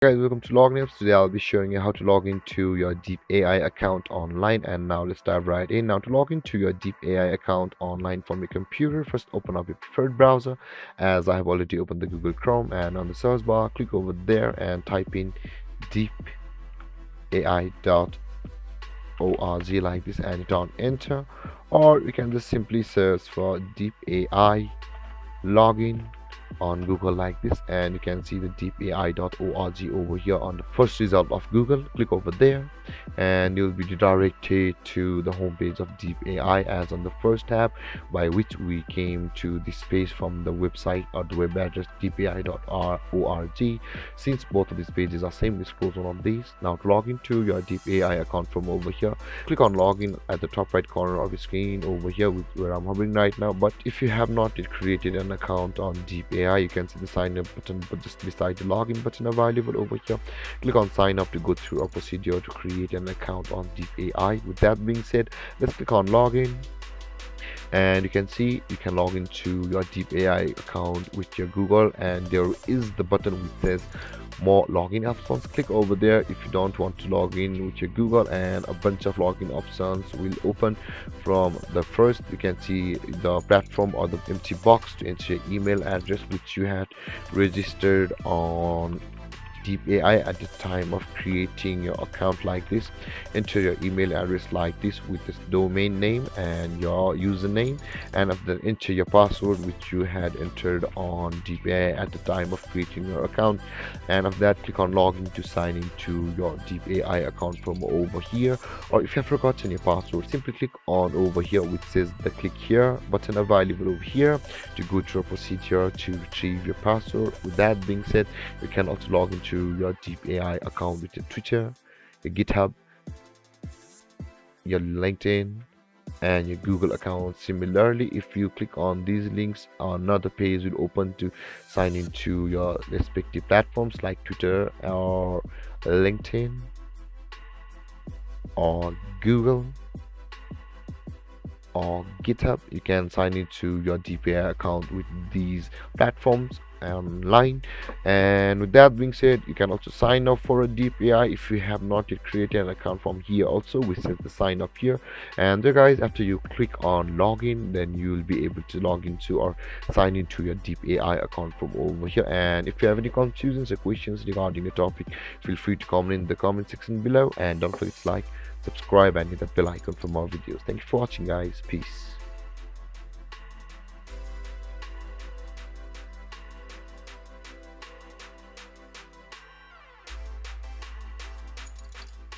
Guys, welcome to Login Apps. Today I'll be showing you how to log into your Deep AI account online. And now let's dive right in. Now to log into your Deep AI account online from your computer, first open up your preferred browser. As I have already opened the Google Chrome, and on the search bar, click over there and type in deepai.org like this and hit on enter. Or you can just simply search for Deep AI login on Google like this, and you can see the deepai.org over here on the first result of Google. Click over there and you'll be redirected to the home page of Deep AI as on the first tab, by which we came to this page from the website or the web address deepai.org. Since both of these pages are same, let's close one of these. Now to log into your Deep AI account from over here, click on login at the top right corner of your screen over here where I'm hovering right now. But if you have not yet created an account on Deep AI, you can see the sign up button but just beside the login button available over here. Click on sign up to go through a procedure to create an account on Deep AI. With that being said, let's click on login, and you can see you can log into your Deep AI account with your Google, and there is the button which says more login options. Click over there if you don't want to log in with your Google, and a bunch of login options will open. From the first, you can see the platform or the empty box to enter your email address which you had registered on Deep AI at the time of creating your account like this. Enter your email address like this with this domain name and your username, and after that enter your password which you had entered on Deep AI at the time of creating your account, and after that click on login to sign into your Deep AI account from over here. Or if you have forgotten your password, simply click on over here which says the click here button available over here to go through a procedure to retrieve your password. With that being said, you can also log into your Deep AI account with your Twitter, your GitHub, your LinkedIn, and your Google account. Similarly, if you click on these links, another page will open to sign into your respective platforms like Twitter or LinkedIn or Google or GitHub. You can sign into your Deep AI account with these platforms online. And with that being said, you can also sign up for a Deep AI if you have not yet created an account from here also, we set the sign up here. And there guys, after you click on login, then you will be able to log into or sign into your Deep AI account from over here. And if you have any confusions or questions regarding the topic, feel free to comment in the comment section below, and don't forget to like, subscribe, and hit that bell icon for more videos. Thank you for watching guys. Peace.